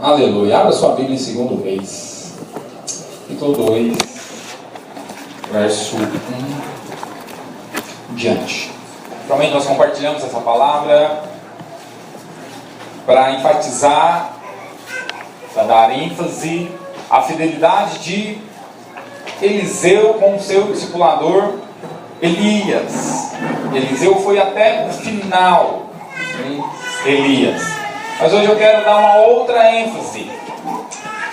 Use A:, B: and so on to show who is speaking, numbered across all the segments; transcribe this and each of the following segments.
A: Aleluia. Abra sua Bíblia em 2 Reis, capítulo 2, verso 1 diante. Realmente nós compartilhamos essa palavra para enfatizar, para dar ênfase à fidelidade de Eliseu com o seu discipulador Elias. Eliseu foi até o final em Elias. Mas hoje eu quero dar uma outra ênfase.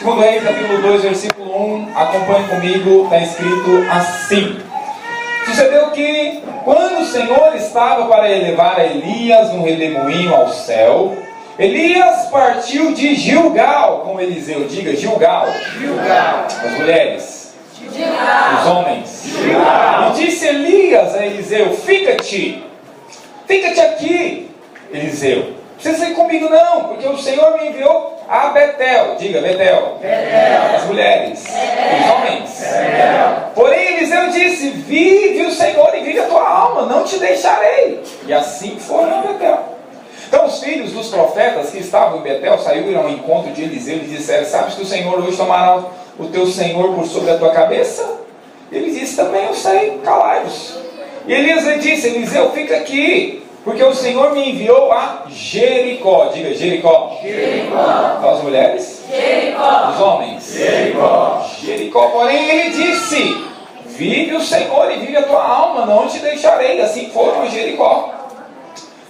A: 2 Reis, capítulo 2, versículo 1, acompanhe comigo, está escrito assim: Sucedeu que, quando o Senhor estava para elevar a Elias num redemoinho ao céu, Elias partiu de Gilgal com Eliseu. Diga, Gilgal.
B: Gilgal.
A: As mulheres.
B: Gilgal.
A: Os homens.
B: Gilgal.
A: E disse Elias a Eliseu: Fica-te aqui, Eliseu. Não precisa ir comigo não, porque o Senhor me enviou a Betel. Diga, Betel.
B: Betel.
A: As mulheres.
B: Betel.
A: Os homens.
B: Betel.
A: Porém Eliseu disse: Vive o Senhor e vive a tua alma, não te deixarei. E assim foram a Betel. Então os filhos dos profetas que estavam em Betel saíram ao encontro de Eliseu e lhe disseram: Sabes que o Senhor hoje tomará o teu Senhor por sobre a tua cabeça? Ele disse: Também eu sei, calai-vos. E Elias lhe disse: Eliseu, fica aqui, porque o Senhor me enviou a Jericó. Diga, Jericó.
B: Jericó.
A: As mulheres?
B: Jericó.
A: Os homens?
B: Jericó.
A: Jericó. Porém ele disse: Vive o Senhor e vive a tua alma, não te deixarei. Assim foram a Jericó.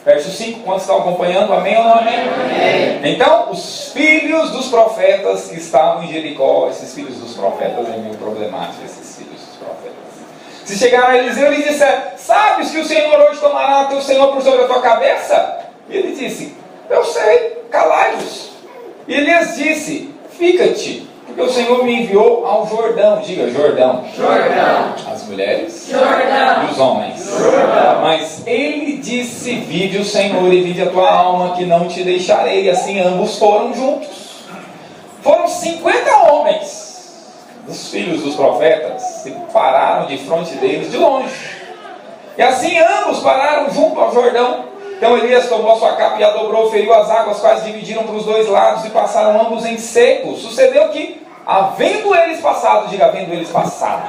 A: Verso 5, quando estão acompanhando, amém ou não amém?
B: Amém.
A: Então, os filhos dos profetas que estavam em Jericó, esses filhos dos profetas é meio problemático, esses filhos dos profetas. Se chegaram a Eliseu e lhe disseram: Sabes que o Senhor hoje tomará o teu Senhor por sobre a tua cabeça? E ele disse: Eu sei, calai-vos. E Elias disse: Fica-te, porque o Senhor me enviou ao Jordão. Diga, Jordão.
B: Jordão.
A: As mulheres?
B: Jordão.
A: E os homens?
B: Jordão.
A: Mas ele disse: Vive o Senhor e vive a tua alma, que não te deixarei. E assim ambos foram juntos. Foram 50 homens dos filhos dos profetas, se pararam de frente deles de longe. E assim ambos pararam junto ao Jordão. Então Elias tomou a sua capa e a dobrou, feriu as águas, quase dividiram para os dois lados e passaram ambos em seco. Sucedeu que, havendo eles passado, diga, havendo eles passado.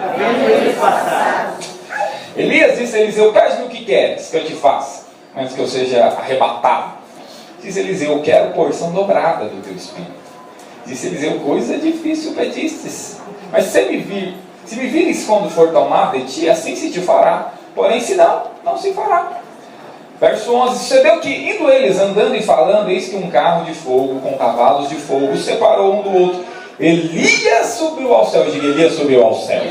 A: Elias disse a Eliseu: Pede-me o que queres que eu te faça, antes que eu seja arrebatado. Disse Eliseu: Eu quero porção dobrada do teu espírito. Disse Eliseu: Coisa difícil pedistes, mas se me vires quando for tomar de ti, assim se te fará. Porém, se não, não se fará. Verso 11, sucedeu que, indo eles andando e falando, eis que um carro de fogo, com cavalos de fogo, separou um do outro. Elias subiu ao céu. Diga, Elias subiu ao céu.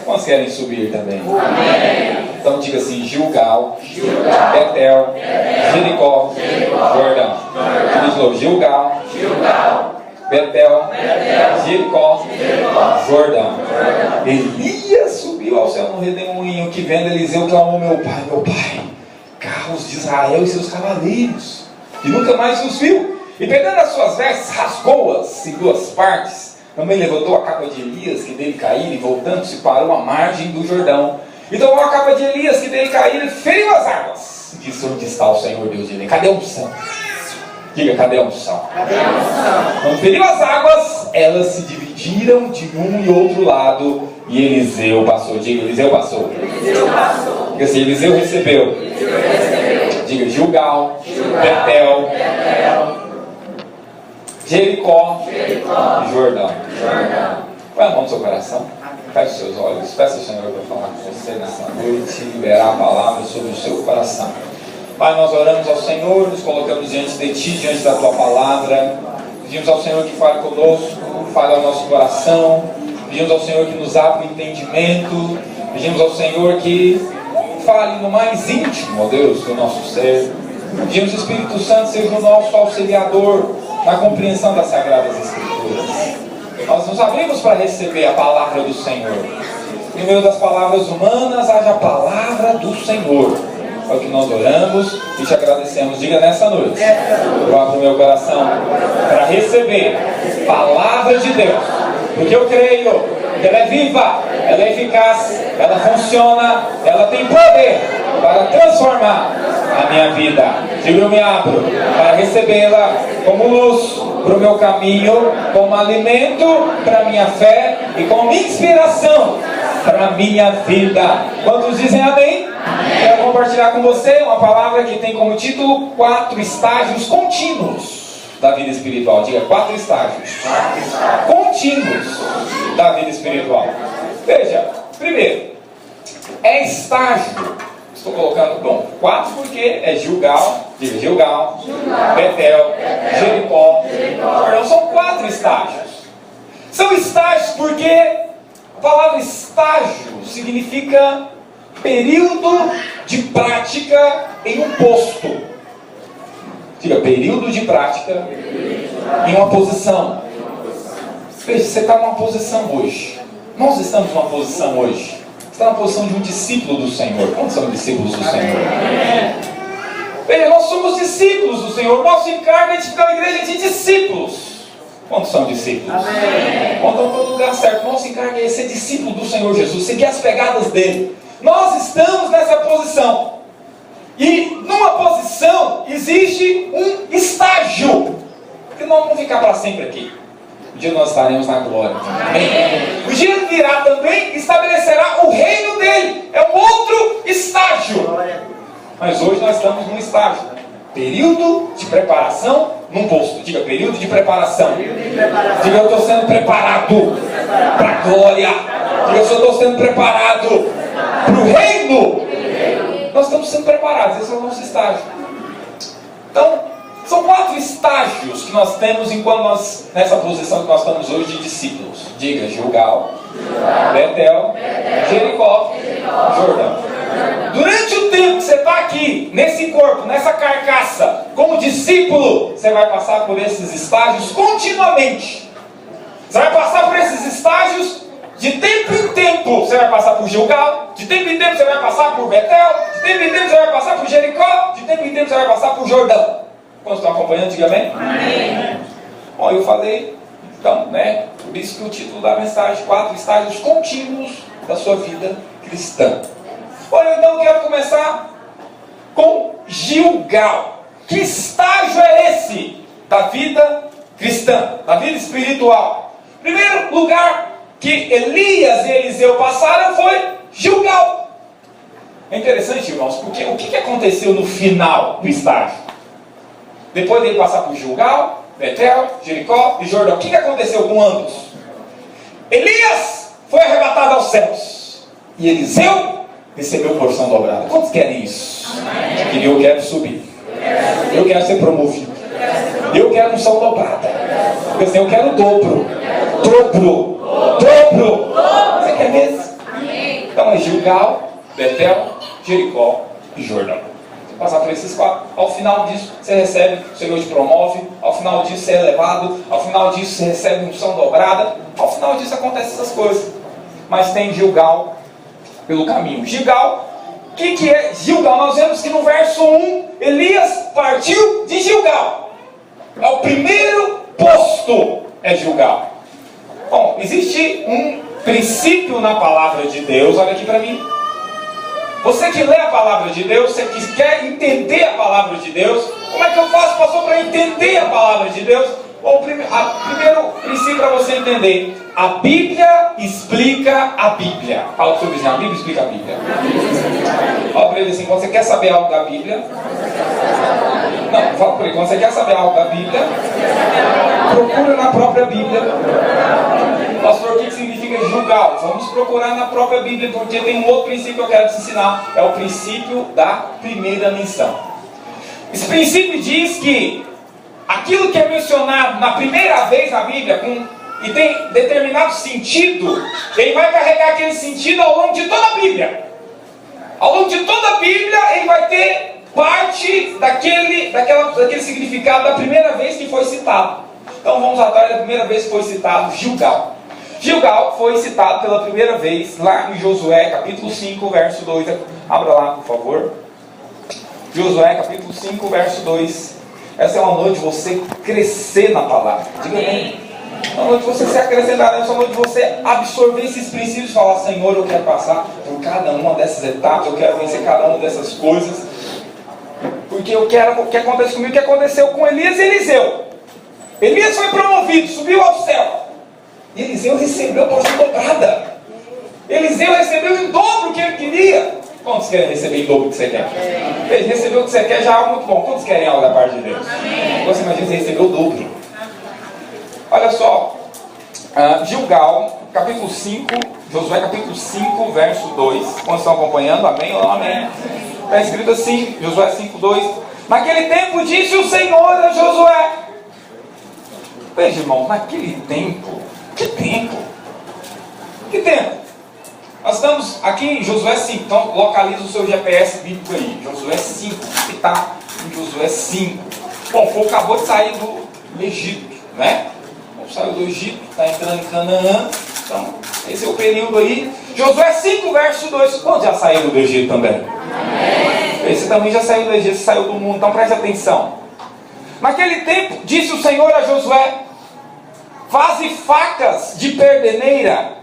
A: Quantos querem subir também?
B: Amém.
A: Então diga assim: Gilgal,
B: Gilgal.
A: Betel, Jericó, Jordão. Diz logo: Gilgal, Betel, Jericó, Jordão. Elias subiu ao céu no redemoinho, que vendo Eliseu clamou: Meu pai, carros de Israel e seus cavaleiros. E nunca mais os viu. E pegando as suas vestes, rasgou-as em duas partes. Também levantou a capa de Elias, que dele caíra, e voltando-se parou à margem do Jordão. E tomou a capa de Elias, que dele caíra, e feriu as águas. E disse: Onde está o Senhor Deus de Elias? Cadê a unção? Diga, cadê a unção? Quando feriu as águas, elas se dividiram de um e outro lado, e Eliseu passou. Diga, Eliseu passou. Diga assim: Eliseu recebeu. Diga, Gilgal, Betel, Jericó e Jordão. Põe a mão no seu coração, feche os seus olhos, peça ao Senhor para falar com você nessa noite e liberar a palavra sobre o seu coração. Pai, nós oramos ao Senhor, nos colocamos diante de Ti, diante da Tua palavra. Pedimos ao Senhor que fale conosco, fale ao nosso coração. Pedimos ao Senhor que nos abra o entendimento. Pedimos ao Senhor que fale no mais íntimo, ó Deus, do nosso ser. Pedimos que o Espírito Santo seja o nosso auxiliador na compreensão das Sagradas Escrituras. Nós nos abrimos para receber a palavra do Senhor. Em meio das palavras humanas, haja a palavra do Senhor. É o que nós oramos e te agradecemos. Diga nessa noite: eu abro meu coração para receber palavra de Deus, porque eu creio que ela é viva, ela é eficaz, ela funciona, ela tem poder para transformar a minha vida. Diga, eu me abro para recebê-la como luz para o meu caminho, como alimento para a minha fé e como inspiração para a minha vida. Quantos dizem amém? Quero compartilhar com você uma palavra que tem como título 4 estágios contínuos da vida espiritual. Diga, 4 estágios contínuos da vida espiritual. Veja, primeiro, é estágio. Estou colocando, bom, 4 porque é Gilgal, diga Gilgal, Betel, Jericó. Então são 4 estágios. São estágios porque a palavra estágio significa período de prática em um posto. Diga, período de prática em uma posição. Veja, você está numa posição hoje. Nós estamos numa posição hoje. Você está na posição de um discípulo do Senhor. Quantos são discípulos do Senhor? Veja, nós somos discípulos do Senhor. Nosso encargo é edificar uma igreja de discípulos. Quantos são discípulos? Quando estão no lugar certo. Nosso encargo é ser discípulo do Senhor Jesus, seguir as pegadas dele. Nós estamos nessa posição. E numa posição existe um estágio. Porque nós vamos ficar para sempre aqui. Um dia nós estaremos na glória. Amém? O dia virá também estabelecerá o reino dele. É um outro estágio. Mas hoje nós estamos num estágio. Período de preparação num posto. Diga, período de preparação. Diga, eu estou sendo preparado para a glória. Diga, eu estou sendo preparado para o reino. Nós estamos sendo preparados. Esse é o nosso estágio. Então, são 4 estágios que nós temos enquanto nós, nessa posição que nós estamos hoje de discípulos. Diga, Gilgal, Betel, Jericó, Jordão. Durante o tempo que você está aqui, nesse corpo, nessa carcaça, como discípulo, você vai passar por esses estágios continuamente. Você vai passar por esses estágios de tempo em tempo. Você vai passar por Gilgal, de tempo em tempo você vai passar por Betel, de tempo em tempo você vai passar por Jericó, de tempo em tempo você vai passar por Jordão. Quando estão acompanhando, diga amém? Amém. Bom, eu falei, então, né? Por isso que o título da mensagem, 4 estágios contínuos da sua vida cristã. Olha, então eu quero começar com Gilgal. Que estágio é esse da vida cristã, da vida espiritual? Primeiro lugar que Elias e Eliseu passaram foi Gilgal. É interessante, irmãos, porque o que aconteceu no final do estágio? Depois dele passar por Gilgal, Betel, Jericó e Jordão, o que aconteceu com ambos? Elias foi arrebatado aos céus e Eliseu recebeu porção dobrada. Quantos querem isso? Amém. Eu quero subir. Eu quero ser promovido. Eu quero unção dobrada. Eu quero o dobro. Dobro. Você quer mesmo? Então é Gilgal, Betel, Jericó e Jordão. Passar por esses 4, ao final disso você recebe, o Senhor te promove, ao final disso você é elevado, ao final disso você recebe unção dobrada, ao final disso acontecem essas coisas. Mas tem Gilgal pelo caminho. Gilgal, o que é Gilgal? Nós vemos que no verso 1, Elias partiu de Gilgal. É o primeiro posto, é Gilgal. Bom, existe um princípio na palavra de Deus, olha aqui para mim. Você que lê a palavra de Deus, você que quer entender a palavra de Deus, como é que eu faço, pastor, para entender a palavra de Deus? Bom, primeiro princípio para você entender: a Bíblia explica a Bíblia. Fala para o seu vizinho, a Bíblia explica a Bíblia. Fala para ele assim, quando você quer saber algo da Bíblia, não, fala para ele, quando você quer saber algo da Bíblia, procura na própria Bíblia. Pastor, o que significa Gilgal? Vamos procurar na própria Bíblia, porque tem um outro princípio que eu quero te ensinar. É o princípio da primeira menção. Esse princípio diz que aquilo que é mencionado na primeira vez na Bíblia e tem determinado sentido, ele vai carregar aquele sentido ao longo de toda a Bíblia. Ao longo de toda a Bíblia, ele vai ter parte daquele significado da primeira vez que foi citado. Então vamos atrás da primeira vez que foi citado Gilgal. Gilgal foi citado pela primeira vez lá em Josué, capítulo 5, verso 2. Abra lá, por favor. Josué, capítulo 5, verso 2. Essa é uma noite de você crescer na palavra. Diga amém. É uma noite de você se acrescentar. É uma noite de você absorver esses princípios e falar: Senhor, eu quero passar por cada uma dessas etapas. Eu quero vencer cada uma dessas coisas. Porque eu quero que aconteça comigo o que aconteceu com Elias e Eliseu. Elias foi promovido, subiu ao céu. E Eliseu recebeu a porção dobrada. Eliseu recebeu em dobro o que ele queria. Quantos querem receber em dobro o que você quer? Veja, receber o que você quer já é algo muito bom. Quantos querem algo da parte de Deus? Você imagina você receber o dobro. Olha só. Gilgal, capítulo 5, Josué capítulo 5, verso 2. Quando estão acompanhando, amém ou não amém? Está escrito assim, Josué 5, 2. Naquele tempo disse o Senhor a Josué. Veja, irmão, naquele tempo. Que tempo? Que tempo? Nós estamos aqui em Josué 5, então localiza o seu GPS bíblico aí. Josué 5, que está em Josué 5. Bom, o povo acabou de sair do Egito, né? Saiu do Egito, está entrando em Canaã. Então, esse é o período aí. Josué 5, verso 2. Quantos já saíram do Egito também? Amém. Esse também já saiu do Egito, saiu do mundo. Então preste atenção. Naquele tempo, disse o Senhor a Josué: faze facas de perdeneira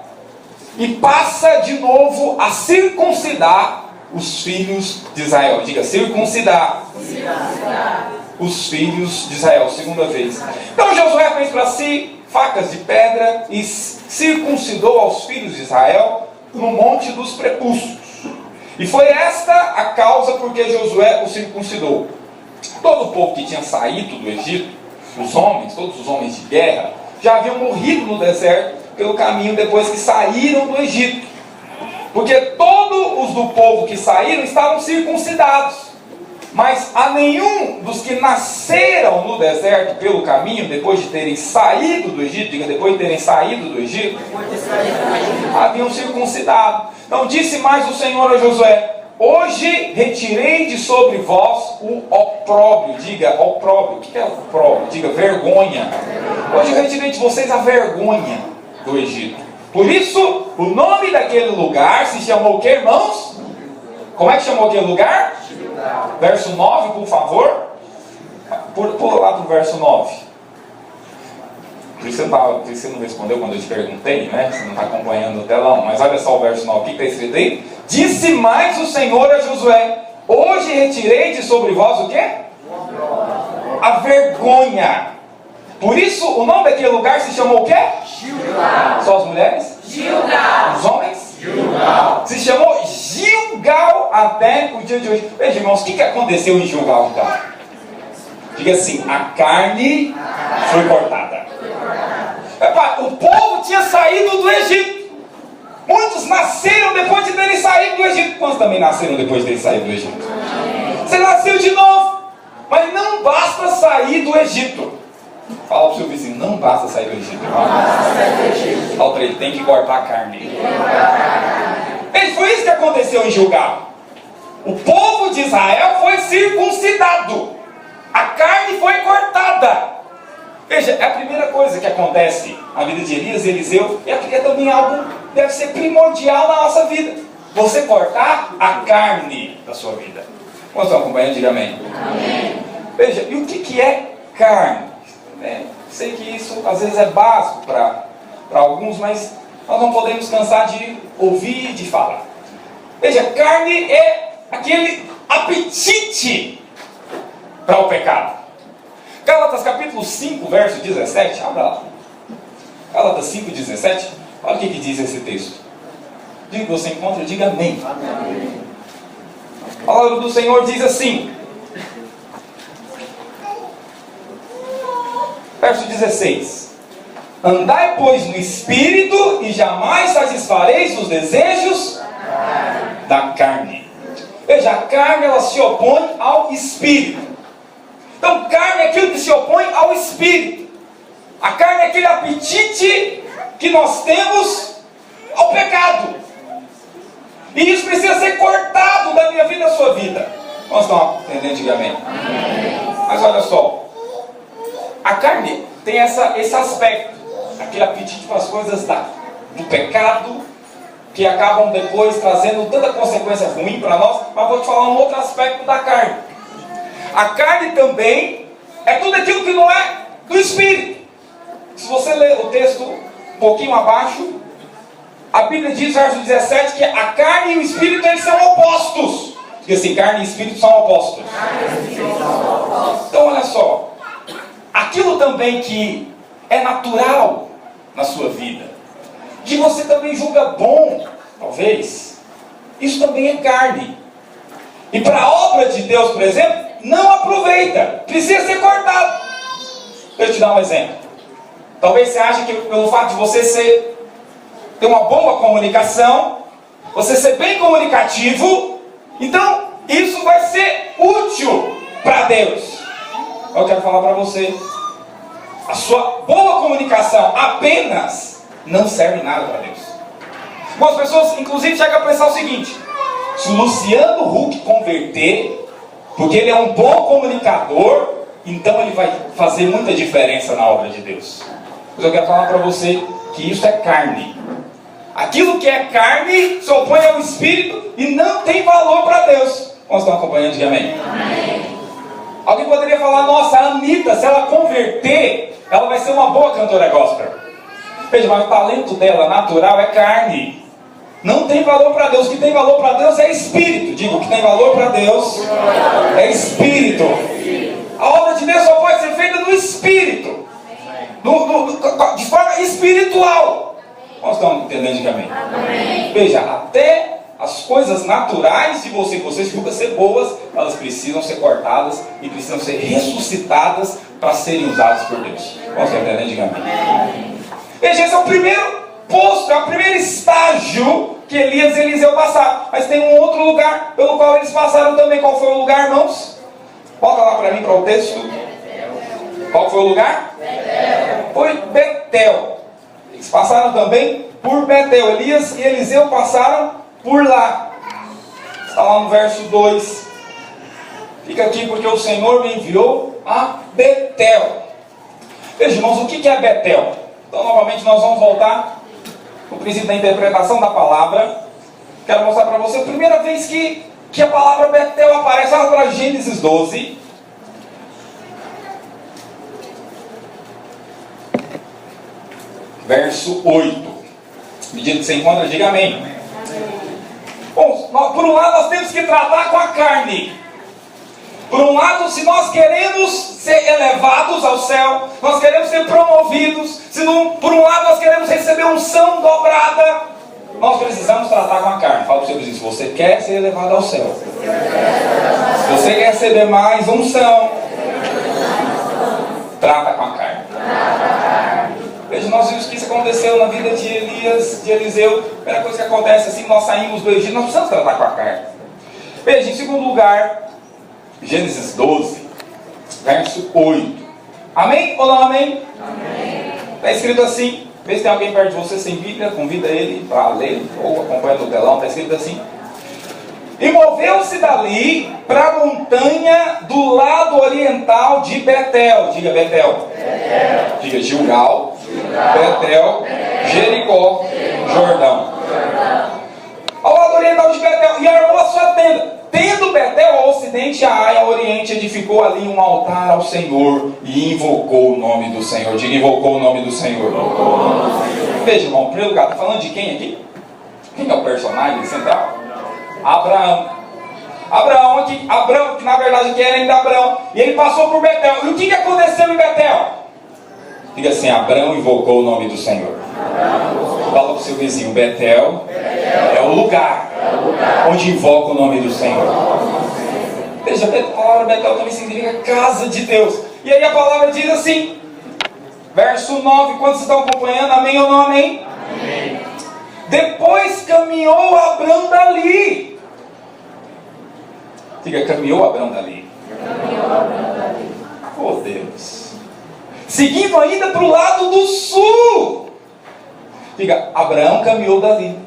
A: e passa de novo a circuncidar os filhos de Israel. Diga, circuncidar. Os filhos de Israel, segunda vez. Então Josué fez para si facas de pedra e circuncidou aos filhos de Israel no monte dos prepúcios. E foi esta a causa porque Josué o circuncidou. Todo o povo que tinha saído do Egito, os homens, todos os homens de guerra, já haviam morrido no deserto pelo caminho depois que saíram do Egito. Porque todos os do povo que saíram estavam circuncidados. Mas a nenhum dos que nasceram no deserto pelo caminho, depois de terem saído do Egito, diga, depois de terem saído do Egito, haviam circuncidado. Então disse mais o Senhor a Josué: hoje retirei de sobre vós o opróbrio. Diga, opróbrio. O que é opróbrio? Diga, vergonha. Hoje eu retirei de vocês a vergonha do Egito. Por isso, o nome daquele lugar se chamou o que, irmãos? Como é que chamou aquele lugar? Verso 9, por favor. Pula lá para o verso 9. Por isso você não respondeu quando eu te perguntei, né? Você não está acompanhando o telão. Mas olha só o verso 9. O que está escrito aí? Disse mais o Senhor a Josué: hoje retirei de sobre vós o quê? A vergonha. Por isso o nome daquele lugar se chamou o quê? Gilgal. Só as mulheres? Gilgal. Os homens? Gilgal. Se chamou Gilgal até o dia de hoje. Veja, irmãos, o que aconteceu em Gilgal então? Diga assim: a carne foi cortada. O povo tinha saído do Egito. Muitos nasceram depois de terem saído do Egito. Quantos também nasceram depois de terem saído do Egito? Você nasceu de novo. Mas não basta sair do Egito. Fala para o seu vizinho: não basta sair do Egito. Fala para ele: tem que cortar a carne. E foi isso que aconteceu em Gilgal. O povo de Israel foi circuncidado. A carne foi cortada. Veja, é a primeira coisa que acontece na vida de Elias e Eliseu. E é também algo que deve ser primordial na nossa vida. Você cortar a carne da sua vida. Quantos estão acompanhando? Diga amém. Amém. Veja, e o que é carne? Sei que isso às vezes é básico para alguns, mas nós não podemos cansar de ouvir e de falar. Veja, carne é aquele apetite para o pecado. Gálatas capítulo 5, verso 17, abra lá. Gálatas 5, 17, olha o que diz esse texto. Diga que você encontra, diga amém. Amém. A palavra do Senhor diz assim, verso 16: andai, pois, no Espírito, e jamais satisfareis os desejos da carne. Veja, a carne ela se opõe ao Espírito. Então, carne é aquilo que se opõe ao Espírito. A carne é aquele apetite que nós temos ao pecado. E isso precisa ser cortado da minha vida e da sua vida. Nós estamos entendendo antigamente. Mas olha só, a carne tem esse aspecto, aquele apetite para as coisas do pecado, que acabam depois trazendo tanta consequência ruim para nós. Mas vou te falar um outro aspecto da carne. A carne também é tudo aquilo que não é do Espírito. Se você ler o texto um pouquinho abaixo, a Bíblia diz, verso 17, que a carne e o Espírito eles são opostos. Diga assim, carne e espírito são opostos. Então olha só, aquilo também que é natural na sua vida, que você também julga bom, talvez, isso também é carne. E para a obra de Deus, por exemplo, não aproveita, precisa ser cortado. Deixa eu te dar um exemplo. Talvez você ache que pelo fato de você ter uma boa comunicação, você ser bem comunicativo, então isso vai ser útil para Deus. Eu quero falar para você, a sua boa comunicação apenas não serve nada para Deus. Algumas pessoas inclusive chegam a pensar o seguinte: se o Luciano Huck converter, porque ele é um bom comunicador, então ele vai fazer muita diferença na obra de Deus. Mas eu quero falar para você que isso é carne. Aquilo que é carne se opõe ao Espírito e não tem valor para Deus. Nós estamos acompanhando, diga amém. Amém. Alguém poderia falar, nossa, a Anitta, se ela converter, ela vai ser uma boa cantora gospel. Veja, mas o talento dela natural é carne. Não tem valor para Deus. O que tem valor para Deus é Espírito. Digo, o que tem valor para Deus é Espírito. A obra de Deus só pode ser feita no Espírito. De forma espiritual. Nós estamos entendendo, diga amém. Amém. Veja, até as coisas naturais de você, que você julga ser boas, elas precisam ser cortadas e precisam ser ressuscitadas para serem usadas por Deus. Nós estamos entendendo, diga amém. Veja, esse é o primeiro posto, é o primeiro estágio que Elias e Eliseu passaram. Mas tem um outro lugar pelo qual eles passaram também. Qual foi o lugar, irmãos? Volta lá para mim, para o texto. Qual foi o lugar? Betel. Foi Betel. Eles passaram também por Betel. Elias e Eliseu passaram por lá. Está lá no verso 2. Fica aqui, porque o Senhor me enviou a Betel. Veja, irmãos, o que é Betel? Então, novamente, nós vamos voltar no princípio da interpretação da palavra. Quero mostrar para você a primeira vez que a palavra Betel aparece. Olha para Gênesis 12. Verso 8. Medida que você encontra, diga amém. Bom, por um lado nós temos que tratar com a carne. Por um lado, se nós queremos ser elevados ao céu, nós queremos ser promovidos, por um lado nós queremos receber unção dobrada, nós precisamos tratar com a carne. Fala para o seu vizinho, se você quer ser elevado ao céu, se você quer receber mais unção, trata com a carne. Veja, nós vimos que isso aconteceu na vida de Elias, de Eliseu. A primeira coisa que acontece assim, nós saímos do Egito, nós precisamos tratar com a carne. Veja, em segundo lugar, Gênesis 12, verso 8. Amém ou não amém? Amém. Está escrito assim, vê se tem alguém perto de você sem Bíblia, convida ele para ler, ou acompanha no telão, está escrito assim. E moveu-se dali para a montanha do lado oriental de Betel. Diga Betel. Betel. Diga Gilgal. Betel. Jericó. Jordão. Ao lado oriental de Betel. E armou a sua tenda. Tendo Betel ao ocidente, a Ai ao oriente, edificou ali um altar ao Senhor e invocou o nome do Senhor. Diga, invocou o nome do Senhor. Veja, irmão, em primeiro lugar, está falando de quem aqui? Quem é o personagem central? Abraão. Abraão, que na verdade aqui era ainda Abraão. E ele passou por Betel. E o que aconteceu em Betel? Diga assim, Abraão invocou o nome do Senhor. Fala para o seu vizinho, Betel é o lugar onde invoca o nome do Senhor. Veja, a palavra Betel também significa casa de Deus. E aí a palavra diz assim, verso 9, quantos estão acompanhando? Amém ou não amém? Amém. Depois caminhou Abraão dali. Diga, caminhou Abraão dali. Oh Deus. Seguindo ainda para o lado do sul. Diga, Abraão caminhou dali.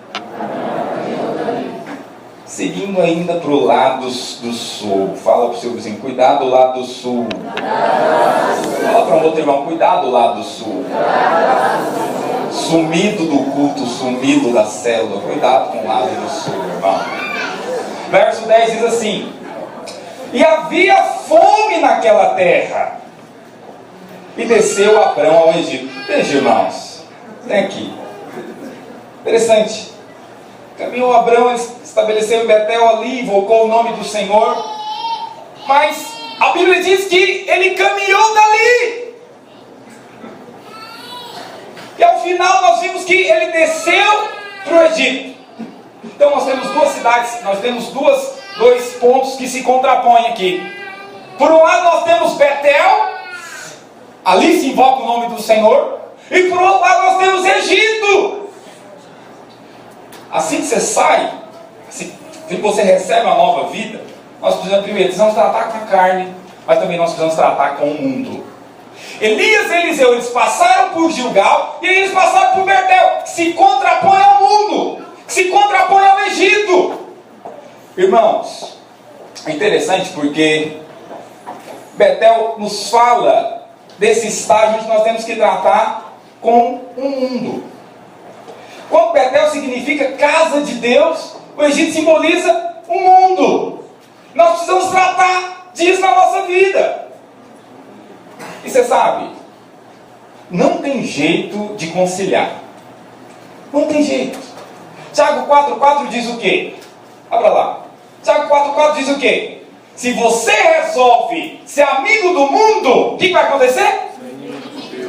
A: Seguindo ainda para o lado do sul. Fala para o seu vizinho, cuidado do lado do sul. Fala para um outro irmão, cuidado do lado do sul. Sumido do culto, sumido da célula. Cuidado com o lado do sul, irmão. Verso 10 diz assim: e havia fome naquela terra, e desceu Abrão ao Egito. Veja, irmãos, tem aqui. Interessante. Caminhou Abrão, ele estabeleceu em Betel ali, invocou o nome do Senhor. Mas a Bíblia diz que ele caminhou dali. E ao final nós vimos que ele desceu para o Egito. Então nós temos duas cidades, nós temos dois pontos que se contrapõem aqui. Por um lado nós temos Betel, ali se invoca o nome do Senhor. E por outro lado nós temos Egito. Assim que você sai, assim que você recebe uma nova vida, nós precisamos tratar com a carne, mas também nós precisamos tratar com o mundo. Elias e Eliseu, eles passaram por Gilgal e eles passaram por Betel, que se contrapõe ao mundo, que se contrapõe ao Egito. Irmãos, é interessante porque Betel nos fala desse estágio que nós temos que tratar com o mundo. Quando Betel significa casa de Deus, o Egito simboliza o mundo. Nós precisamos tratar disso na nossa vida. E você sabe, não tem jeito de conciliar. Não tem jeito. Tiago 4,4 diz o quê? Abra lá. Tiago 4,4 diz o quê? Se você resolve ser amigo do mundo, o que vai acontecer?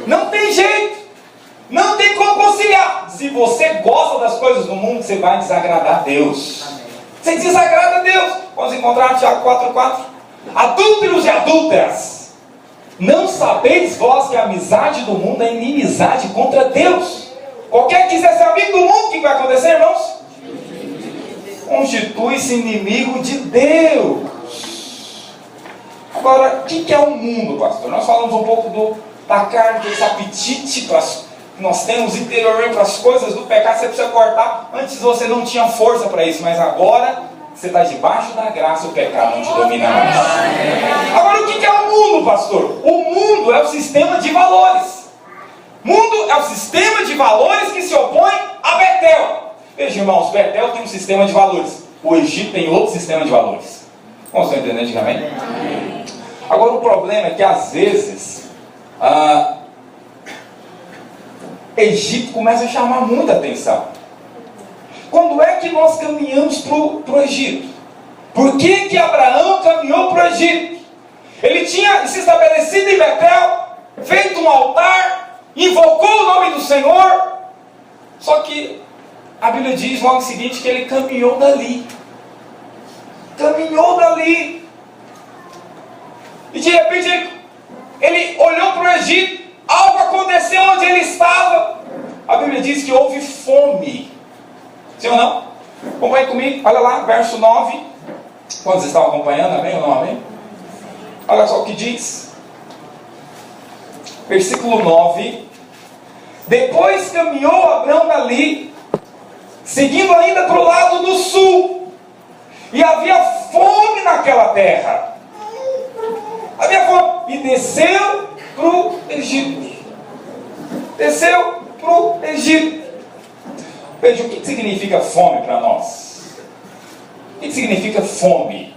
A: Não tem jeito. Não tem como conciliar. Se você gosta das coisas do mundo, você vai desagradar a Deus. Você desagrada a Deus. Vamos encontrar Tiago 4,4. Adúlteros e adúlteras, não sabeis vós que a amizade do mundo é inimizade contra Deus? Qualquer que quiser ser amigo do mundo, o que vai acontecer, irmãos? Constitui-se inimigo de Deus. Agora, o que é o mundo, pastor? Nós falamos um pouco da carne, desse apetite que nós temos interiormente para as coisas do pecado. Você precisa cortar. Antes você não tinha força para isso, mas agora você está debaixo da graça, o pecado não te domina mais. Agora, o que é o mundo, pastor? O mundo é o sistema de valores. Mundo é o sistema de valores que se opõe a Betel. Veja, irmãos, Betel tem um sistema de valores. O Egito tem outro sistema de valores. Como vocês estão entendendo, diga amém? Agora, o problema é que, às vezes, Egito começa a chamar muita atenção. Quando é que nós caminhamos para o Egito? Por que Abraão caminhou para o Egito? Ele tinha se estabelecido em Betel, feito um altar, invocou o nome do Senhor. Só que a Bíblia diz logo em seguinte que ele caminhou dali. Caminhou dali. E de repente ele olhou para o Egito. Algo aconteceu onde ele estava. A Bíblia diz que houve fome. Sim ou não? Acompanhe comigo, olha lá, verso 9. Quantos estão acompanhando? Amém ou não amém? Olha só o que diz. Versículo 9. Depois caminhou Abrão dali, seguindo ainda para o lado do sul. E havia fome naquela terra. Havia fome. E desceu para o Egito. Desceu para o Egito. Veja, o que significa fome para nós? O que significa fome?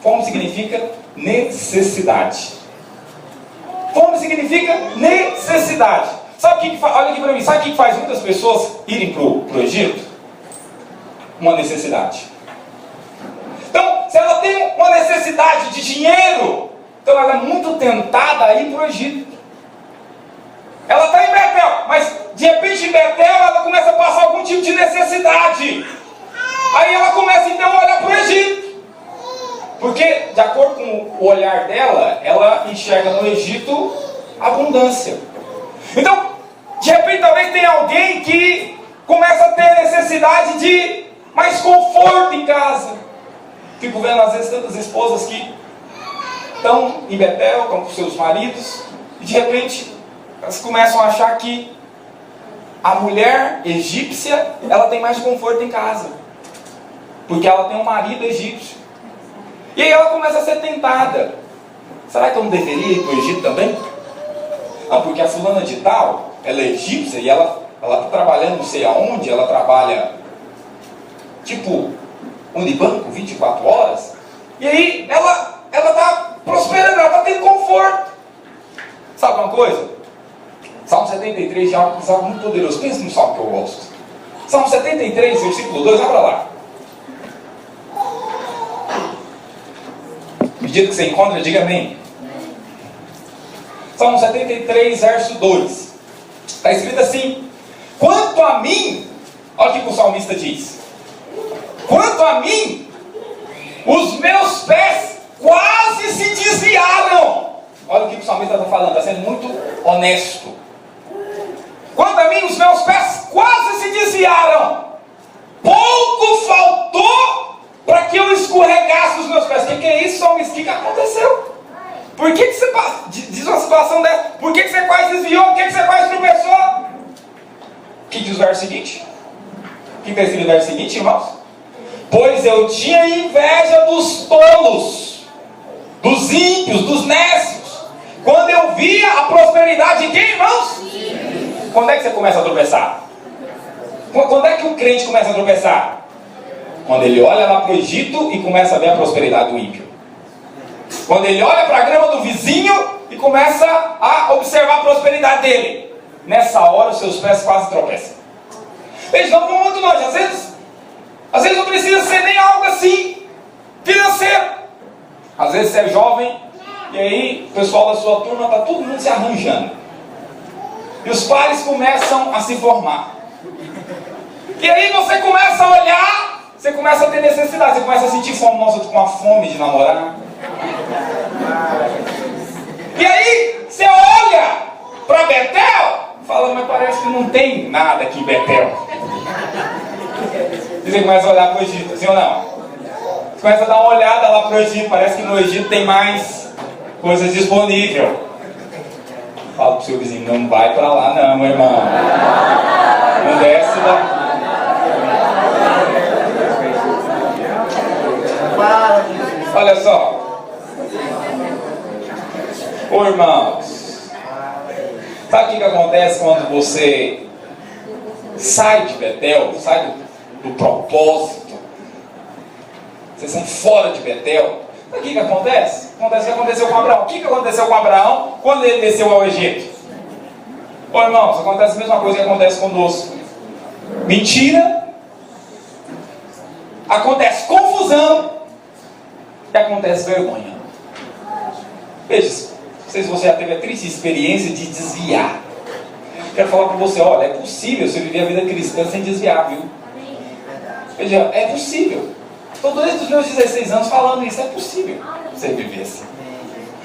A: Fome significa necessidade. Fome significa necessidade. Sabe o que faz? Olha aqui para mim. Sabe o que faz muitas pessoas irem para o Egito? Uma necessidade. Então, se ela tem uma necessidade de dinheiro, então ela é muito tentada a ir para o Egito. Ela está em Betel, mas de repente em Betel ela começa a passar algum tipo de necessidade. Aí ela começa então a olhar para o Egito. Porque, de acordo com o olhar dela, ela enxerga no Egito abundância. Então, de repente talvez tenha alguém que começa a ter necessidade de mais conforto em casa. Fico vendo às vezes tantas esposas que estão em Betel, estão com seus maridos, e de repente elas começam a achar que a mulher egípcia, ela tem mais conforto em casa, porque ela tem um marido egípcio. E aí ela começa a ser tentada. Será que eu não deveria ir para o Egito também? Não, porque a fulana de tal, ela é egípcia e ela está trabalhando não sei aonde, ela trabalha tipo Unibanco, 24 horas. E aí ela está prosperando, ela está tendo conforto. Sabe uma coisa? Salmo 73 é algo muito poderoso. Pensa no salmo que eu gosto. Salmo 73, versículo 2, abra lá. Medida que você encontra, diga amém. Salmo 73, verso 2. Está escrito assim: quanto a mim, olha o que o salmista diz. Quanto a mim, os meus pés quase se desviaram. Olha o que o salmista está falando, está sendo muito honesto. Quanto a mim, os meus pés quase se desviaram. Pouco faltou para que eu escorregasse os meus pés. O que é isso, salmista? O que aconteceu? Por que você diz uma situação dessa? Por que você quase desviou? Por que você quase tropeçou? O que diz o verso seguinte? O que está escrito no verso seguinte, irmãos? Pois eu tinha inveja dos tolos, dos ímpios, dos nécios, quando eu via a prosperidade de quem, irmãos? Quando é que você começa a tropeçar? Quando é que o crente começa a tropeçar? Quando ele olha lá para o Egito e começa a ver a prosperidade do ímpio. Quando ele olha para a grama do vizinho e começa a observar a prosperidade dele. Nessa hora os seus pés quase tropeçam. Veja, não vão muito longe. Às vezes não precisa ser nem algo assim financeiro. Às vezes você é jovem e aí o pessoal da sua turma está todo mundo se arranjando. E os pares começam a se formar. E aí você começa a olhar, você começa a ter necessidade, você começa a sentir fome. Nossa, eu estou com uma fome de namorar. E aí você olha para Betel e fala, mas parece que não tem nada aqui em Betel. E você começa a olhar para o Egito, sim ou não? Você começa a dar uma olhada lá para o Egito, parece que no Egito tem mais coisas disponíveis. Fala para o seu vizinho, não vai para lá não, meu irmão. Não desce lá. Olha só. Ô irmãos, sabe o que acontece quando você sai de Betel, sai do propósito, você sai fora de Betel? Sabe o que acontece? Acontece o que aconteceu com Abraão. O que aconteceu com Abraão quando ele desceu ao Egito? Ô irmãos, acontece a mesma coisa que acontece conosco. Mentira, acontece confusão e acontece vergonha. Veja, não sei se você já teve a triste experiência de desviar. Quero falar para você, olha, é possível você viver a vida cristã sem desviar, viu? Veja, é possível. Estou desde os meus 16 anos falando isso, é possível você viver assim.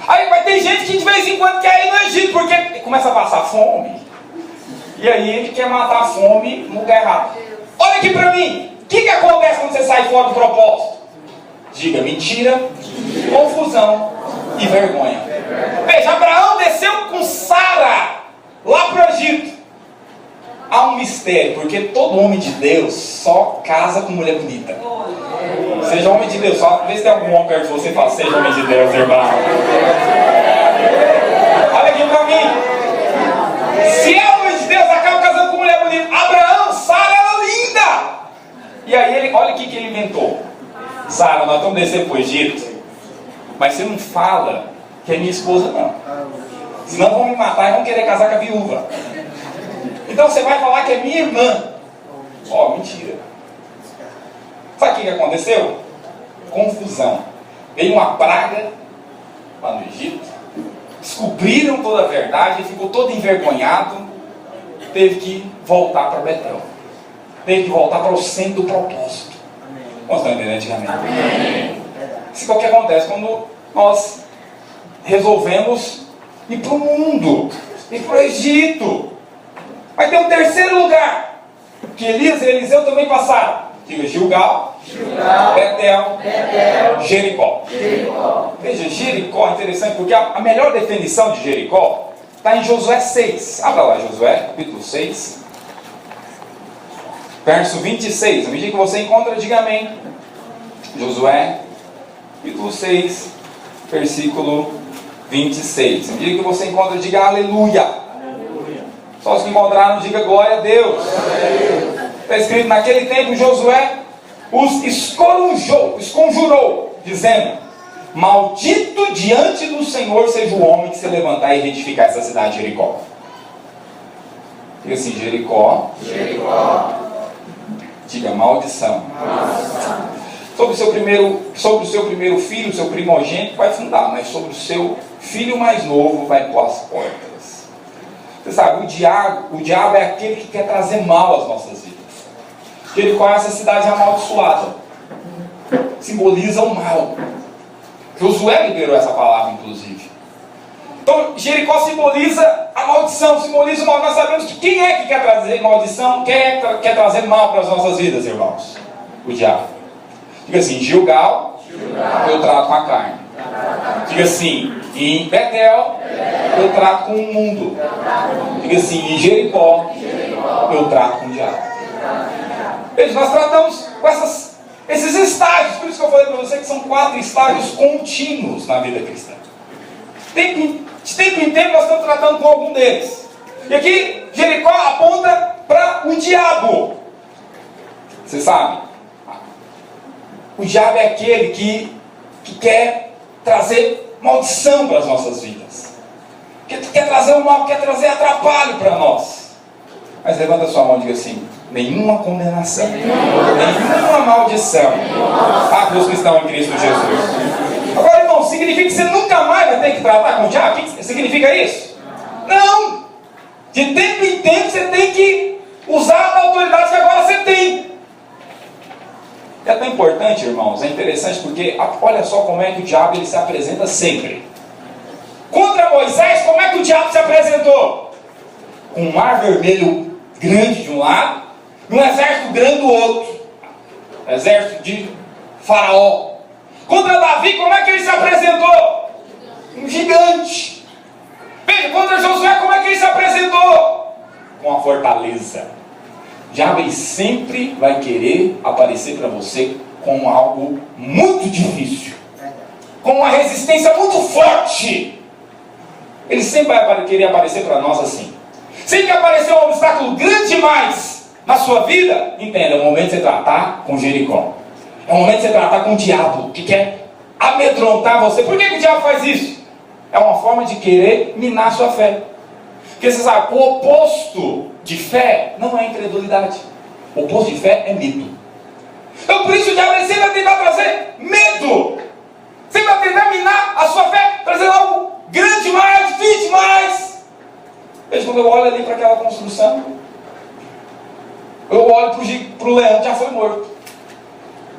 A: Aí vai ter gente que de vez em quando quer ir no Egito, porque começa a passar fome. E aí ele quer matar a fome no lugar errado. Olha aqui para mim, o que acontece quando você sai fora do propósito? Diga mentira, confusão e vergonha. Veja, Abraão desceu com Sara lá para o Egito. Há um mistério, porque todo homem de Deus só casa com mulher bonita. Seja homem de Deus, só vê se tem algum homem perto de você e fala, seja homem de Deus, irmão. Olha aqui para mim. Se é homem de Deus, acaba casando com mulher bonita. Abraão, Sara era linda. E aí ele, olha o que ele inventou. Sara, nós estamos descendo para o Egito, mas você não fala que é minha esposa, não. Senão vão me matar e vão querer casar com a viúva. Então você vai falar que é minha irmã. Ó, mentira. Sabe o que aconteceu? Confusão. Veio uma praga lá no Egito, descobriram toda a verdade, ele ficou todo envergonhado, teve que voltar para Betel. Teve que voltar para o centro do propósito. Nós estamos entendendo antigamente? Amém. Isso é o que acontece quando nós resolvemos ir para o mundo, ir para o Egito. Vai ter um terceiro lugar, que Elias e Eliseu também passaram. Diga Gilgal, Betel, Jericó. Veja, Jericó é interessante, porque a melhor definição de Jericó está em Josué 6. Abra lá, Josué, capítulo 6. Verso 26. À medida que você encontra, diga amém. Josué, capítulo 6, versículo 26. À medida que você encontra, diga aleluia. Só os que encontraram, diga glória a Deus. Está escrito, naquele tempo Josué os esconjurou, dizendo, maldito diante do Senhor seja o homem que se levantar e reedificar essa cidade de Jericó. Diga assim, Jericó. Diga maldição. Sobre o seu primeiro filho, seu primogênito, vai fundar, mas sobre o seu filho mais novo vai pôr as portas. Você sabe, o diabo é aquele que quer trazer mal às nossas vidas. Jericó é essa cidade amaldiçoada. Simboliza o mal. Josué liberou essa palavra, inclusive. Então, Jericó simboliza a maldição, simboliza o mal. Nós sabemos que quem é que quer trazer maldição, quer trazer mal para as nossas vidas, irmãos? O diabo. Diga assim, Gilgal, eu trato com a carne. Diga assim, em Betel, eu trato com o mundo. Diga assim, em Jericó, eu trato com o diabo. Veja, nós tratamos com esses estágios. Por isso que eu falei para você que são 4 estágios contínuos na vida cristã. De tempo em tempo nós estamos tratando com algum deles. E aqui Jericó aponta para o diabo. Você sabe? O diabo é aquele que quer trazer maldição para as nossas vidas. Que quer trazer o mal, quer trazer atrapalho para nós. Mas levanta a sua mão e diga assim, nenhuma condenação, nenhuma maldição para os que estão em Cristo Jesus. Agora, irmão, significa que você nunca mais vai ter que tratar com o diabo? O que significa isso? Não! De tempo em tempo você tem que usar a autoridade que agora você tem. É tão importante, irmãos, é interessante porque olha só como é que o diabo ele se apresenta sempre. Contra Moisés, como é que o diabo se apresentou? Com um mar vermelho grande de um lado e um exército grande do outro. Exército de Faraó. Contra Davi, como é que ele se apresentou? Um gigante. Veja, contra Josué, como é que ele se apresentou? Com uma fortaleza. O diabo ele sempre vai querer aparecer para você com algo muito difícil, com uma resistência muito forte. Ele sempre vai querer aparecer para nós assim. Sempre que aparecer um obstáculo grande demais na sua vida, entenda, é o momento de você tratar com Jericó. É o momento de você tratar com o diabo, que quer amedrontar você. Por que o diabo faz isso? É uma forma de querer minar a sua fé. Porque você sabe, o oposto de fé não é incredulidade. O oposto de fé é medo. Então por isso o diabo sempre vai tentar trazer medo. Sempre vai tentar minar a sua fé, trazendo algo grande demais, difícil demais. Veja, quando eu olho ali para aquela construção, eu olho para o leão que já foi morto.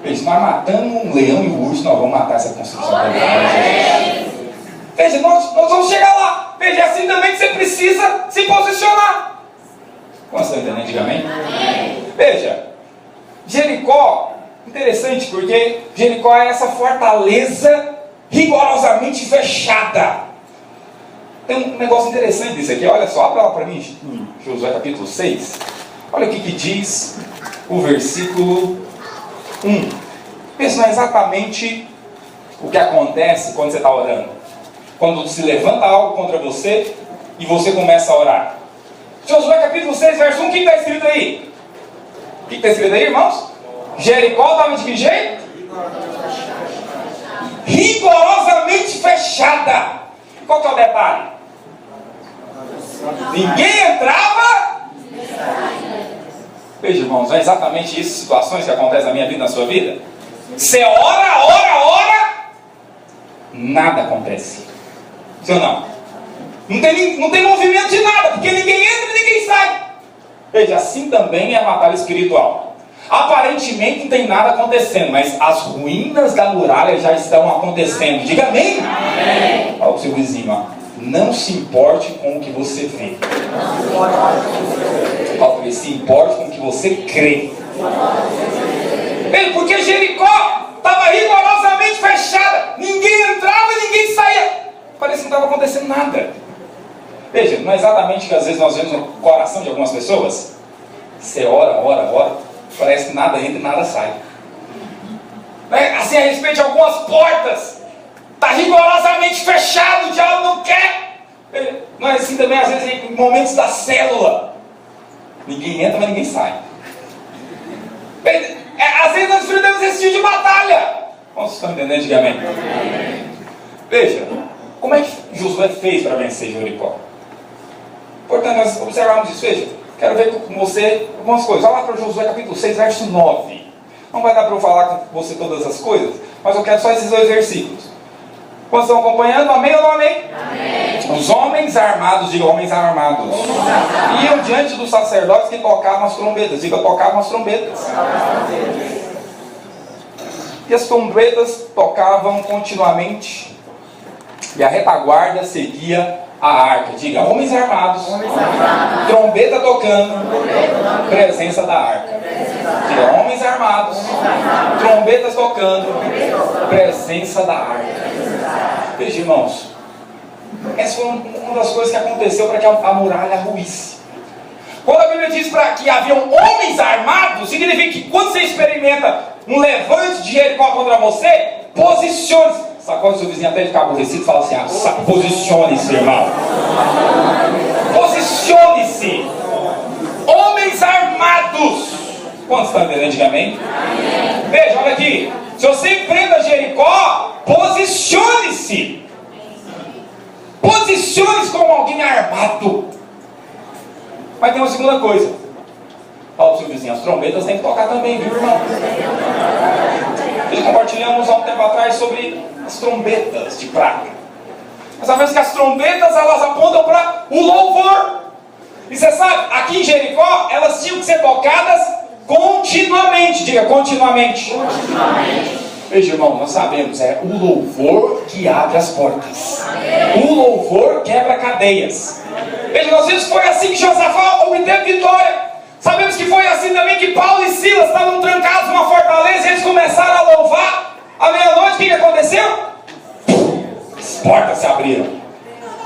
A: Veja, nós matamos um leão e um urso, nós vamos matar essa construção também. Veja, nós vamos chegar lá. Veja, é assim também que você precisa se posicionar. Como você está entendendo? Diga amém? Veja, Jericó, interessante porque Jericó é essa fortaleza rigorosamente fechada. Tem um negócio interessante disso aqui, olha só, abre lá para mim, em Josué capítulo 6. Olha o que diz o versículo 1. Isso não é exatamente o que acontece quando você está orando. Quando se levanta algo contra você e você começa a orar. Josué capítulo 6, verso 1, o que está escrito aí? O que está escrito aí, irmãos? Jericó estava de que jeito? Rigorosamente fechada. Qual que é o detalhe? Ninguém entrava. Veja, irmãos, não é exatamente isso, situações que acontecem na minha vida, na sua vida? Você ora, nada acontece. Sim ou não? Não tem movimento de nada, porque ninguém entra e ninguém sai. Veja, assim também é a batalha espiritual. Aparentemente não tem nada acontecendo, mas as ruínas da muralha já estão acontecendo. Diga amém. Amém. Olha o seu vizinho, ó. Não se importe com o que você vê. Olha, se importe com o que você crê. Veja, porque Jericó estava rigorosamente fechada. Ninguém entrava e ninguém saía. Parece que não estava acontecendo nada. Veja, não é exatamente que às vezes nós vemos no coração de algumas pessoas. Você ora, parece que nada entra e nada sai. Assim, a respeito de algumas portas, está rigorosamente fechado, o diabo não quer. Não é assim também, às vezes, em momentos da célula. Ninguém entra, mas ninguém sai. Às vezes nós enfrentamos esse tipo de batalha. Vocês estão entendendo, diga amém? Veja, como é que Josué fez para vencer Jericó? Portanto, nós observamos isso. Veja, Quero ver com você algumas coisas. Olha lá para Josué capítulo 6, verso 9. Não vai dar para eu falar com você todas as coisas, mas eu quero só esses 2 versículos. Quando estão acompanhando, amém ou não amém? Amém. Os homens armados, diga homens armados, iam diante dos sacerdotes que tocavam as trombetas. Diga, tocavam as trombetas. E as trombetas tocavam continuamente, e a retaguarda seguia a arca. Diga, homens armados, trombeta tocando, presença da arca. Diga, homens armados, trombetas tocando, presença da arca. Veja, irmãos, essa foi uma das coisas que aconteceu para que a muralha ruísse. Quando a Bíblia diz que haviam homens armados, significa que quando você experimenta um levante de Jericó contra você, posicione-se. Sacode o seu vizinho até de ficar aborrecido e fala assim, posicione-se, irmão. Posicione-se. Homens armados. Quantos estão entendendo? Diga amém. Veja, olha aqui. Se você enfrenta Jericó, posicione-se. Posicione-se como alguém armado. Mas tem uma segunda coisa. Fala para o seu vizinho, as trombetas têm que tocar também, viu, irmão? Nós compartilhamos há um tempo atrás sobre as trombetas de prata. Nós sabemos que as trombetas, elas apontam para o louvor. E você sabe, aqui em Jericó, elas tinham que ser tocadas continuamente. Diga, continuamente. Continuamente. Veja, irmão, nós sabemos, é o louvor que abre as portas. O louvor quebra cadeias. Veja, nós vimos que foi assim que Josafá obteve vitória. Sabemos que foi assim também que Paulo e Silas estavam trancados numa fortaleza e eles começaram a louvar. À meia-noite, o que aconteceu? As portas se abriram.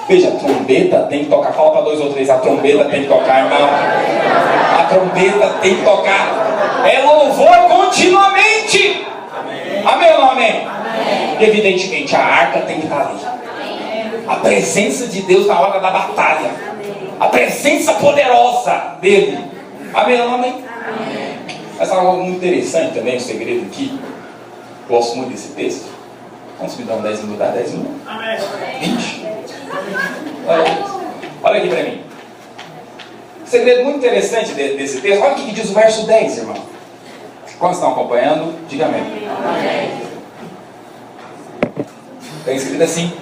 A: Veja, a trombeta tem que tocar. Fala para 2 ou 3, a trombeta tem que tocar, irmão. A trombeta tem que tocar. É louvor continuamente. Amém ou não amém? Amém? Evidentemente, a arca tem que estar ali. A presença de Deus na hora da batalha. A presença poderosa dele. Amém ou não amém? Amém. Mas algo muito interessante também, um segredo aqui. Gosto muito desse texto. Vamos me dar 10 minutos? Dá 10 minutos? Amém. 20? Olha aqui para mim. Um segredo muito interessante desse texto. Olha o que diz o verso 10, irmão. Quando estão acompanhando, diga amém. Amém. Está escrito assim: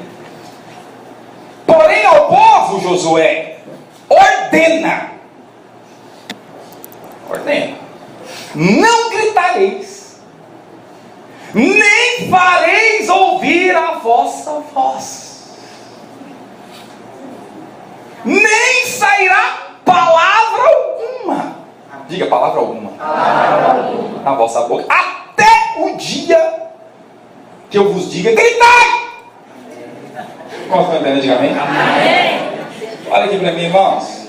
A: porém ao povo, Josué, ordena, não gritareis, nem fareis ouvir a vossa voz, nem sairá palavra alguma. Diga palavra alguma. Na vossa boca, até o dia que eu vos diga, gritai! Como estão entendendo? Diga amém? Olha aqui para mim, irmãos.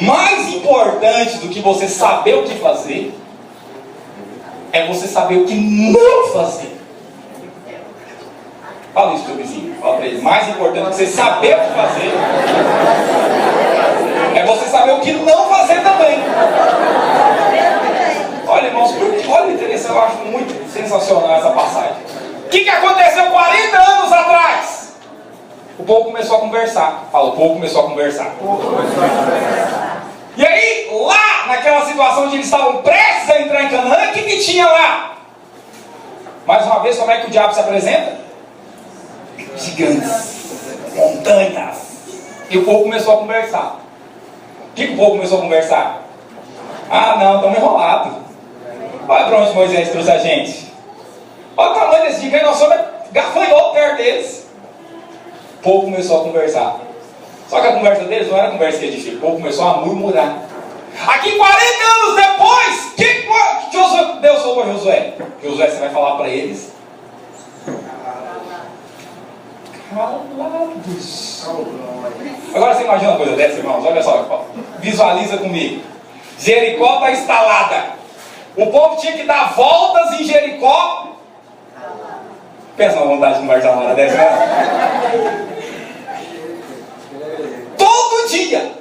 A: Mais importante do que você saber o que fazer, é você saber o que não fazer. Fala isso para o vizinho. Fala para ele. Mais importante do que você saber o que fazer, é você saber o que não fazer também. Olha, irmãos, olha, interessante, eu acho muito sensacional essa passagem. O que aconteceu 40 anos atrás? O povo começou a conversar. Fala, o povo começou a conversar. E aí, lá, naquela situação onde eles estavam prestes a entrar em Canaã, o que tinha lá? Mais uma vez, como é que o diabo se apresenta? Gigantes, montanhas. E o povo começou a conversar. O que o povo começou a conversar? Ah, não, estamos enrolados. Olha para onde Moisés trouxe a gente. Olha o tamanho desse gigante, nós somos gafanhoto perto deles. O povo começou a conversar. Só que a conversa deles não era conversa que edifica. O povo começou a murmurar. Aqui 40 anos depois, o que Deus falou para Josué? Josué, você vai falar para eles? Calados. Agora você imagina uma coisa dessa, irmãos. Olha só, visualiza comigo. Jericó está instalada. O povo tinha que dar voltas em Jericó. Pensa na vontade de conversar uma hora dessa, né? Todo dia.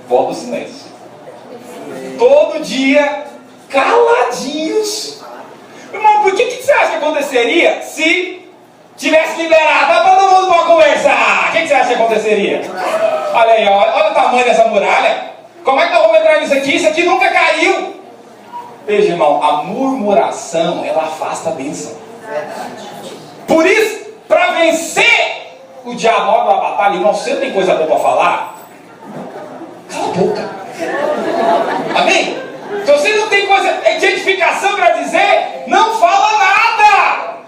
A: Volta o silêncio. Todo dia, caladinhos. Irmão, por que você acha que aconteceria se tivesse liberado? Todo mundo pode conversar. O que você acha que aconteceria? Olha aí, olha o tamanho dessa muralha. Como é que nós vamos entrar nisso aqui? Isso aqui nunca caiu. Veja, irmão, a murmuração, ela afasta a bênção. Por isso, para vencer o diabo na batalha, irmão, você não tem coisa boa para falar? Cala a boca. Amém? Se você não tem coisa de edificação para dizer, não fala nada.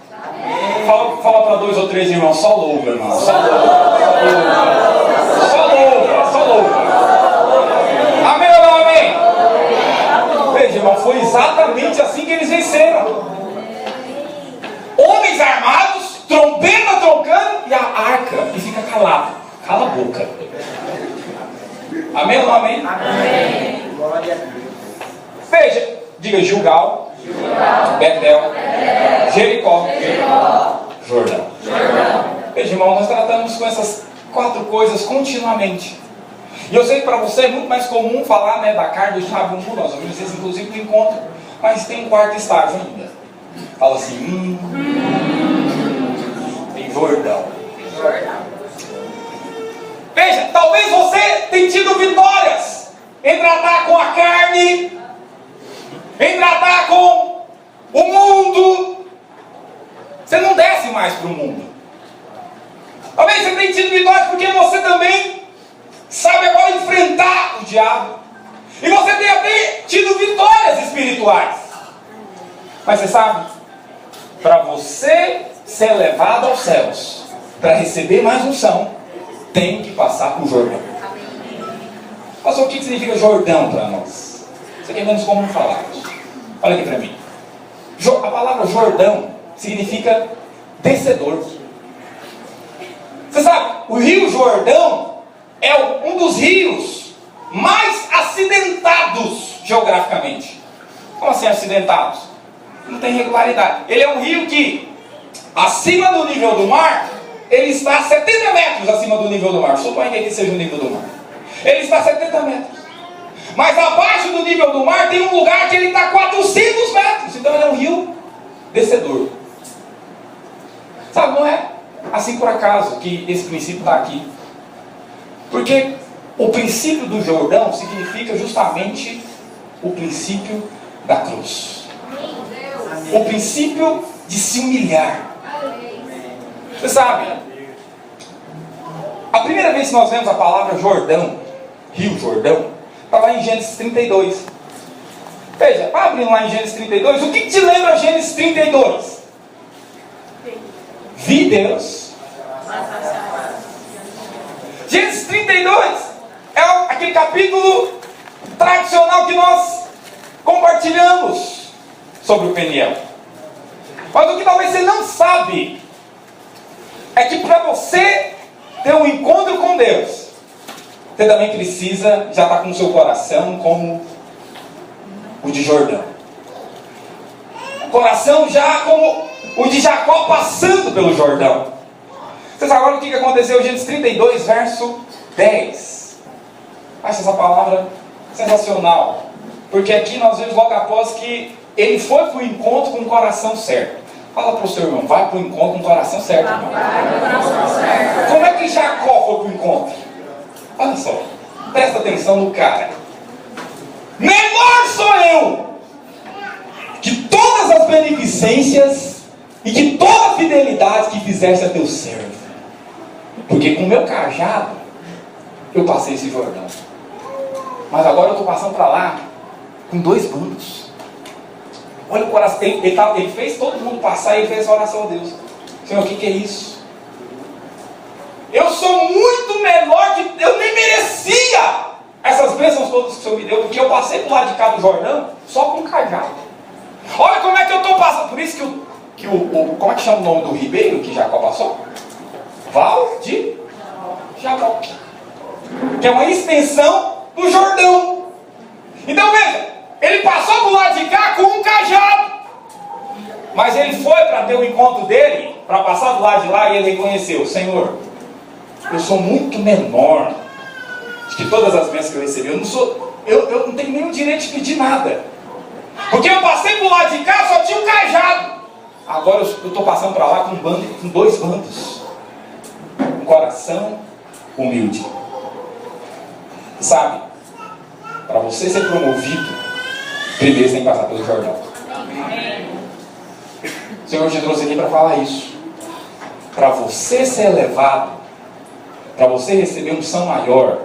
A: Fala para 2 ou 3 irmãos, só louva, irmão. Só louva. Só louva. Só louva. Amém ou não amém? Veja, irmão, foi exatamente assim que eles venceram. Homens armados, trombeta trocando e a arca. E fica calado. Cala a boca. Amém ou não amém?
B: Amém.
C: Glória a Deus.
A: Veja, diga Gilgal, Betel, Jericó, Jordão. Veja, irmão, nós tratamos com essas 4 coisas continuamente. E eu sei que para você é muito mais comum falar, né, da carne do diabo. Nós ouvimos isso inclusive no encontro, mas tem um 4º estágio ainda. Fala assim, tem Jordão. Veja, talvez você tenha tido vitórias em tratar com a carne, em tratar com o mundo. Você não desce mais para o mundo. Talvez você tenha tido vitórias porque você também sabe agora enfrentar o diabo. E você tenha até tido vitórias espirituais. Mas você sabe, para você ser levado aos céus, para receber mais unção, tem que passar por Jordão. Pastor, o que significa Jordão para nós? Isso aqui é menos comum falar. Olha aqui para mim. A palavra Jordão significa descedor. Você sabe, o rio Jordão é um dos rios mais acidentados geograficamente. Como assim acidentados? Não tem regularidade. Ele é um rio que, acima do nível do mar, ele está a 70 metros acima do nível do mar. Suponha que aqui seja o nível do mar. Ele está a 70 metros. Mas abaixo do nível do mar tem um lugar que ele está a 400 metros. Então ele é um rio descedor. Sabe, não é assim por acaso que esse princípio está aqui. Porque o princípio do Jordão significa justamente o princípio da cruz. O princípio de se humilhar. Você sabe, a primeira vez que nós vemos a palavra Jordão, Rio Jordão, está lá em Gênesis 32. Veja, abrindo lá em Gênesis 32, o que te lembra Gênesis 32? Vi Deus. Gênesis 32 é aquele capítulo tradicional que nós compartilhamos sobre o Peniel. Mas o que talvez você não sabe é que para você ter um encontro com Deus, você também precisa já estar com o seu coração como o de Jordão. O coração já como o de Jacó passando pelo Jordão. Vocês agora o que aconteceu? Gênesis 32, verso 10. Acho essa palavra sensacional. Porque aqui nós vemos logo após que ele foi para o encontro com o coração certo. Fala para o seu irmão, vai para o encontro com o coração certo, irmão. Como é que Jacó foi para o encontro? Olha só, presta atenção no cara. Menor sou eu que todas as beneficências e que toda a fidelidade que fizeste a teu servo. Porque com o meu cajado eu passei esse Jordão. Mas agora eu estou passando para lá com 2 bandos. Olha o coração, ele fez todo mundo passar e ele fez essa oração a Deus. Senhor, o que é isso? Eu sou muito menor que... Eu nem merecia essas bênçãos todas que o Senhor me deu, porque eu passei do lado de cá do Jordão só com um cajado. Olha como é que eu estou passando. Por isso como é que chama o nome do ribeiro que Jacó passou? Val de Jaboque. Que é uma extensão do Jordão. Então veja, ele passou do lado de cá com um cajado. Mas ele foi para ter o encontro dele, para passar do lado de lá, e ele reconheceu: Senhor, eu sou muito menor de que todas as bênçãos que eu recebi. Eu não tenho nenhum direito de pedir nada. Porque eu passei do lado de cá, só tinha um cajado. Agora eu estou passando para lá com 2 bandos. Um coração humilde. Sabe, para você ser promovido, primeiro você tem que passar pelo Jordão. O Senhor te trouxe aqui para falar isso. Para você ser elevado, para você receber um unção maior,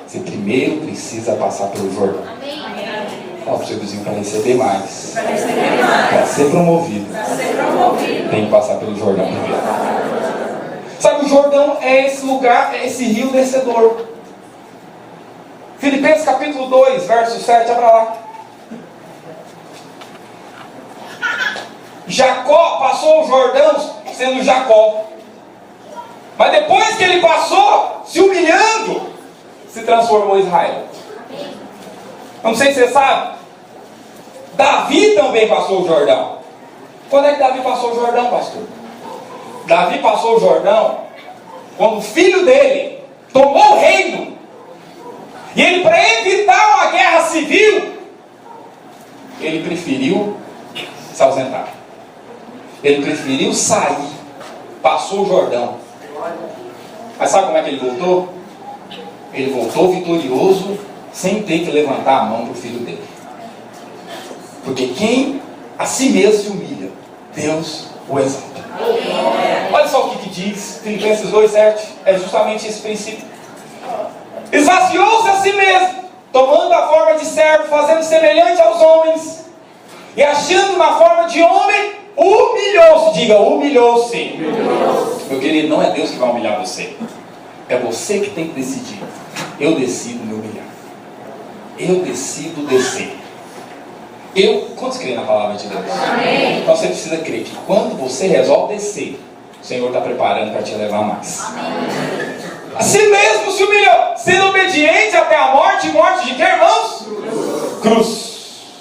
A: você primeiro precisa passar pelo Jordão. Fala para o seu vizinho, para receber mais. Para ser promovido, tem que passar pelo Jordão primeiro. Sabe, o Jordão é esse lugar, é esse rio descedor. Filipenses capítulo 2, verso 7, abra lá. Jacó passou o Jordão sendo Jacó. Mas depois que ele passou, se humilhando, se transformou em Israel. Não sei se você sabe, Davi também passou o Jordão. Quando é que Davi passou o Jordão, pastor? Davi passou o Jordão quando o filho dele tomou o reino. E ele, para evitar uma guerra civil, ele preferiu se ausentar. Ele preferiu sair. Passou o Jordão. Mas sabe como é que ele voltou? Ele voltou vitorioso, sem ter que levantar a mão para o filho dele. Porque quem a si mesmo se humilha, Deus o exalta. Olha só o que diz Filipenses 2,7. É justamente esse princípio. Esvaziou-se a si mesmo, tomando a forma de servo, fazendo semelhante aos homens, e achando na forma de homem, humilhou-se. Diga, humilhou-se. Meu querido, não é Deus que vai humilhar você. É você que tem que decidir. Eu decido me humilhar. Eu decido descer. Quantos creem na palavra de Deus? Amém. Então você precisa crer que quando você resolve descer, o Senhor está preparando para te levar mais. Amém. Assim mesmo se humilhou, sendo obediente até a morte. Morte de quê, irmãos? Cruz.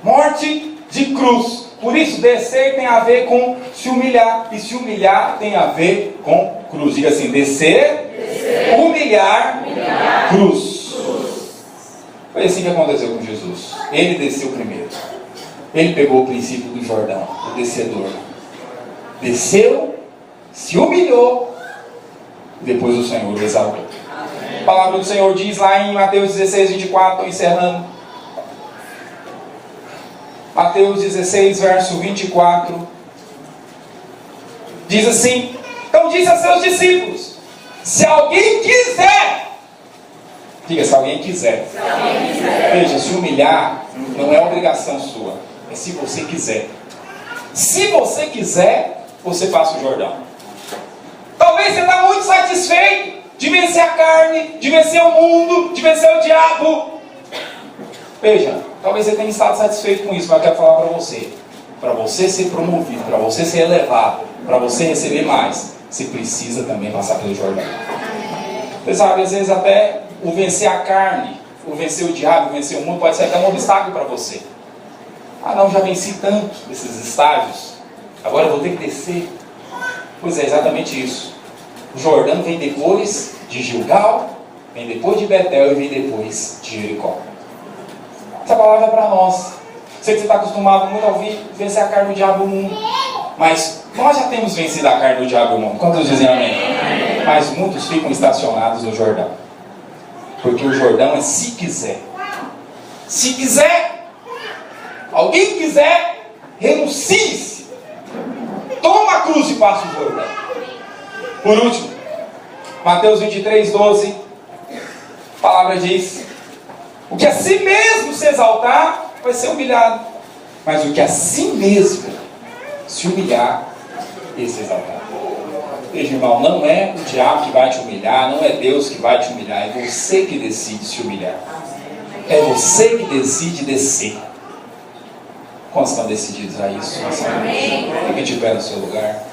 A: Morte de cruz. Por isso, descer tem a ver com se humilhar. E se humilhar tem a ver com cruz. Diga assim, descer. Humilhar. Cruz. Foi assim que aconteceu com Jesus. Ele desceu primeiro. Ele pegou o princípio do Jordão, o descedor. Desceu, se humilhou, depois o Senhor o exaltou. A palavra do Senhor diz lá em Mateus 16, 24, estou encerrando. Mateus 16, verso 24. Diz assim: então disse a seus discípulos: se alguém quiser, diga, se alguém quiser. Veja, se humilhar não é obrigação sua, é se você quiser. Se você quiser, você passa o Jordão. Talvez você está muito satisfeito de vencer a carne, de vencer o mundo, de vencer o diabo. Veja, talvez você tenha estado satisfeito com isso, mas eu quero falar para você ser promovido, para você ser elevado, para você receber mais, você precisa também passar pelo Jordão. Você sabe, às vezes até o vencer a carne, o vencer o diabo, o vencer o mundo pode ser até um obstáculo para você. Ah não, já venci tanto esses estágios, agora eu vou ter que descer. Pois é, exatamente isso. O Jordão vem depois de Gilgal, vem depois de Betel e vem depois de Jericó. Essa palavra é para nós. Sei que você está acostumado muito a ouvir vencer a carne do diabo e o mundo. Mas nós já temos vencido a carne do diabo e o mundo. Quantos dizem amém? Mas muitos ficam estacionados no Jordão. Porque o Jordão é se quiser. Se quiser, alguém quiser, renuncie-se. Toma a cruz e passa o Jordão. Por último, Mateus 23, 12. A palavra diz: o que a si mesmo se exaltar, vai ser humilhado. Mas o que a si mesmo se humilhar, esse exaltar. Veja, irmão, não é o diabo que vai te humilhar, não é Deus que vai te humilhar, é você que decide se humilhar. É você que decide descer. Quantos estão decididos a isso? Fique de pé no seu lugar.